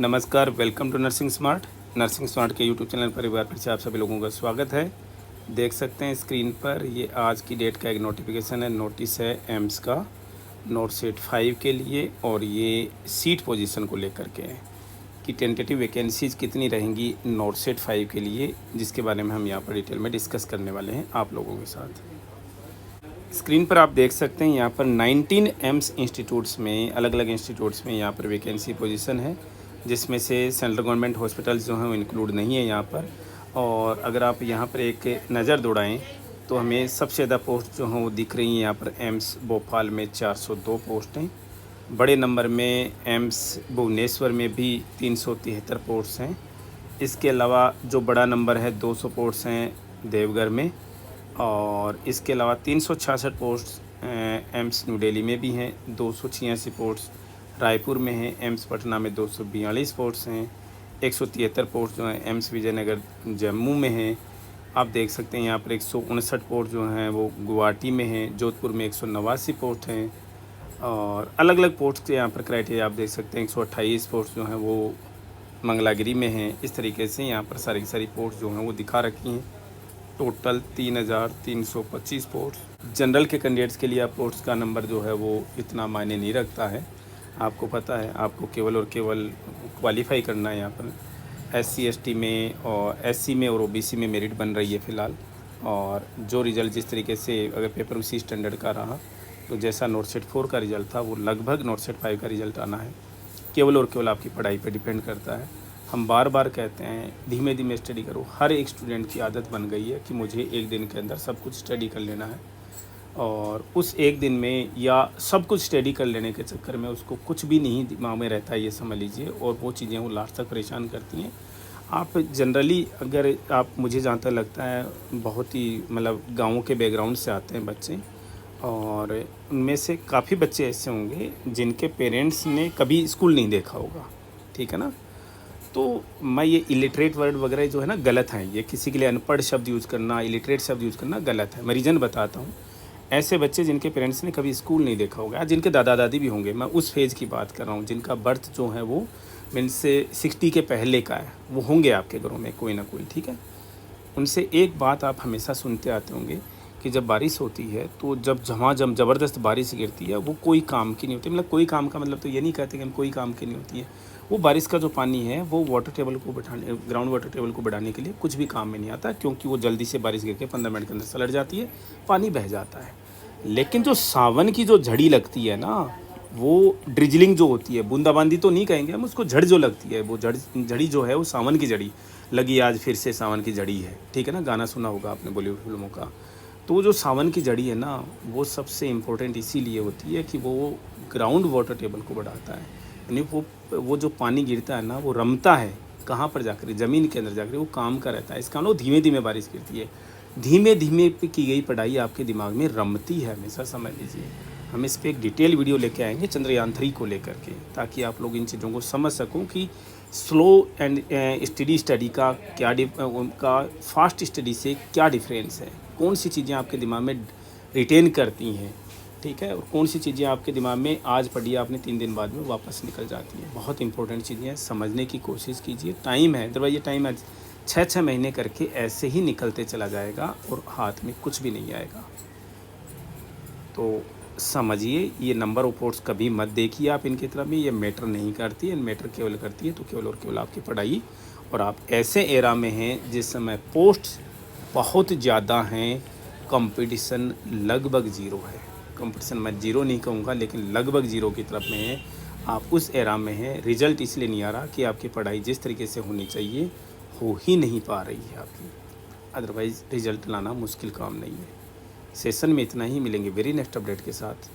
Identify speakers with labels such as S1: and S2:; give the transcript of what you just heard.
S1: नमस्कार, welcome to nursing smart के YouTube channel परिवार पर से आप सभी लोगों का स्वागत है। देख सकते हैं स्क्रीन पर ये आज की डेट का एक नोटिफिकेशन है, नोटिस है एम्स का नोट सेट 5 के लिए, और ये सीट पोजीशन को लेकर के है कि टेंटेटिव वैकेंसीज़ कितनी रहेंगी नोट सेट 5 के लिए, जिसके बारे में हम यहाँ पर डिटेल में डिस्कस करने वाले हैं आप लोगों के साथ। स्क्रीन पर आप देख सकते हैं यहाँ पर 19 एम्स इंस्टीट्यूट्स में, अलग अलग इंस्टीट्यूट्स में यहाँ पर वैकेंसी पोजीशन है, जिसमें से सेंट्रल गवर्नमेंट हॉस्पिटल्स जो हैं वो इंक्लूड नहीं है यहाँ पर। और अगर आप यहाँ पर एक नज़र दौड़ाएं तो हमें सबसे ज़्यादा पोस्ट जो हैं वो दिख रही हैं यहाँ पर एम्स भोपाल में 402 पोस्ट हैं। बड़े नंबर में एम्स भुवनेश्वर में भी 373 पोस्ट हैं। इसके अलावा जो बड़ा नंबर है 200 पोस्ट हैं देवघर में, और इसके अलावा 366 पोस्ट एम्स न्यू दिल्ली में भी हैं, 286 पोस्ट रायपुर में हैं, एम्स पटना में 242 पोस्ट हैं, 173 पोस्ट जो हैं एम्स विजयनगर जम्मू में हैं। आप देख सकते हैं यहाँ पर 159 पोस्ट जो हैं वो गुवाहाटी में हैं, जोधपुर में 189 पोस्ट हैं, और अलग अलग पोस्ट के यहाँ पर क्राइटेरिया आप देख सकते हैं। 128 पोस्ट जो हैं वो मंगलागिरी में हैं। इस तरीके से यहाँ पर सारी पोस्ट जो हैं वो दिखा रखी हैं। Total 3,325 post. जनरल के कैंडिडेट्स के लिए आप पोस्ट का नंबर जो है वो इतना मायने नहीं रखता है, आपको पता है। आपको केवल और केवल क्वालिफाई करना है यहाँ पर। SC ST में और SC में और OBC में मेरिट बन रही है फ़िलहाल, और जो रिज़ल्ट जिस तरीके से अगर पेपर उसी स्टैंडर्ड का रहा तो जैसा नोट सेट 4 का रिज़ल्ट था वो लगभग नोट सेट 5 का रिज़ल्ट आना है। केवल और केवल आपकी पढ़ाई पे डिपेंड करता है। हम बार बार कहते हैं धीमे धीमे स्टडी करो। हर एक स्टूडेंट की आदत बन गई है कि मुझे एक दिन के अंदर सब कुछ स्टडी कर लेना है, और उस एक दिन में या सब कुछ स्टडी कर लेने के चक्कर में उसको कुछ भी नहीं दिमाग में रहता है, ये समझ लीजिए, और वो चीज़ें वो लास्ट तक परेशान करती हैं। आप जनरली अगर आप, मुझे जहाँ तक लगता है, बहुत ही मतलब गाँव के बैकग्राउंड से आते हैं बच्चे, और उनमें से काफ़ी बच्चे ऐसे होंगे जिनके पेरेंट्स ने कभी स्कूल नहीं देखा होगा, ठीक है ना। तो मैं ये इलिटरेट वर्ड वगैरह जो है ना गलत हैं, ये किसी के लिए अनपढ़ शब्द यूज़ करना, इलिटरेट शब्द यूज़ करना गलत है। मैं रीज़न बताता हूँ। ऐसे बच्चे जिनके पेरेंट्स ने कभी स्कूल नहीं देखा होगा, जिनके दादा दादी भी होंगे, मैं उस फेज़ की बात कर रहा हूँ, जिनका बर्थ जो है वो मीन्स से 60 के पहले का है, वो होंगे आपके घरों में कोई ना कोई, ठीक है। उनसे एक बात आप हमेशा सुनते आते होंगे कि जब बारिश होती है तो जब ज़बरदस्त बारिश गिरती है वो कोई काम की नहीं होती। मतलब कोई काम का मतलब तो ये नहीं कहते कि हम कोई काम की नहीं होती है। वो बारिश का जो पानी है वो वाटर टेबल को बढ़ाने, ग्राउंड वाटर टेबल को बढ़ाने के लिए कुछ भी काम में नहीं आता, क्योंकि वो जल्दी से बारिश गिर के 15 मिनट के अंदर सलट जाती है, पानी बह जाता है। लेकिन जो सावन की जो झड़ी लगती है ना, वो ड्रिजलिंग जो होती है, बूंदाबांदी तो नहीं कहेंगे हम उसको, झड़ जो लगती है, वो झड़ी जो है वो सावन की झड़ी लगी, आज फिर से सावन की झड़ी है, ठीक है ना। गाना सुना होगा आपने बॉलीवुड फिल्मों का। तो जो सावन की झड़ी है ना, वो सबसे इम्पोर्टेंट इसीलिए होती है कि वो ग्राउंड वाटर टेबल को बढ़ाता है। यानी वो जो पानी गिरता है ना, वो रमता है कहाँ पर जाकर, ज़मीन के अंदर जाकर, वो काम का रहता है। इसका मतलब धीमे धीमे बारिश गिरती है, धीमे धीमे पे की गई पढ़ाई आपके दिमाग में रमती है हमेशा, समझ लीजिए। हम इस पर एक डिटेल वीडियो लेके आएंगे चंद्रयान 3 को लेकर के, ताकि आप लोग इन चीज़ों को समझ सकों कि स्लो एंड स्टडी का क्या उनका फास्ट स्टडी से क्या डिफरेंस है, कौन सी चीज़ें आपके दिमाग में रिटेन करती हैं, ठीक है, और कौन सी चीज़ें आपके दिमाग में आज पढ़ी आपने 3 दिन बाद में वापस निकल जाती हैं। बहुत इंपॉर्टेंट चीज़ें हैं, समझने की कोशिश कीजिए। टाइम है, अदरवाइज ये टाइम है 6 महीने करके ऐसे ही निकलते चला जाएगा और हाथ में कुछ भी नहीं आएगा। तो समझिए, ये नंबर ऑफ पोस्ट कभी मत देखिए आप इनकी तरफ में, ये मैटर नहीं करती है। मैटर केवल करती है तो केवल और केवल आपकी पढ़ाई। और आप ऐसे एरा में हैं जिस समय पोस्ट बहुत ज़्यादा हैं, कंपटीशन लगभग ज़ीरो है। कंपटीशन मैं ज़ीरो नहीं कहूँगा, लेकिन लगभग ज़ीरो की तरफ में है। आप उस एरा में हैं। रिज़ल्ट इसलिए नहीं आ रहा कि आपकी पढ़ाई जिस तरीके से होनी चाहिए हो ही नहीं पा रही है आपकी, अदरवाइज़ रिज़ल्ट लाना मुश्किल काम नहीं है। सेशन में इतना ही, मिलेंगे वेरी नेक्स्ट अपडेट के साथ।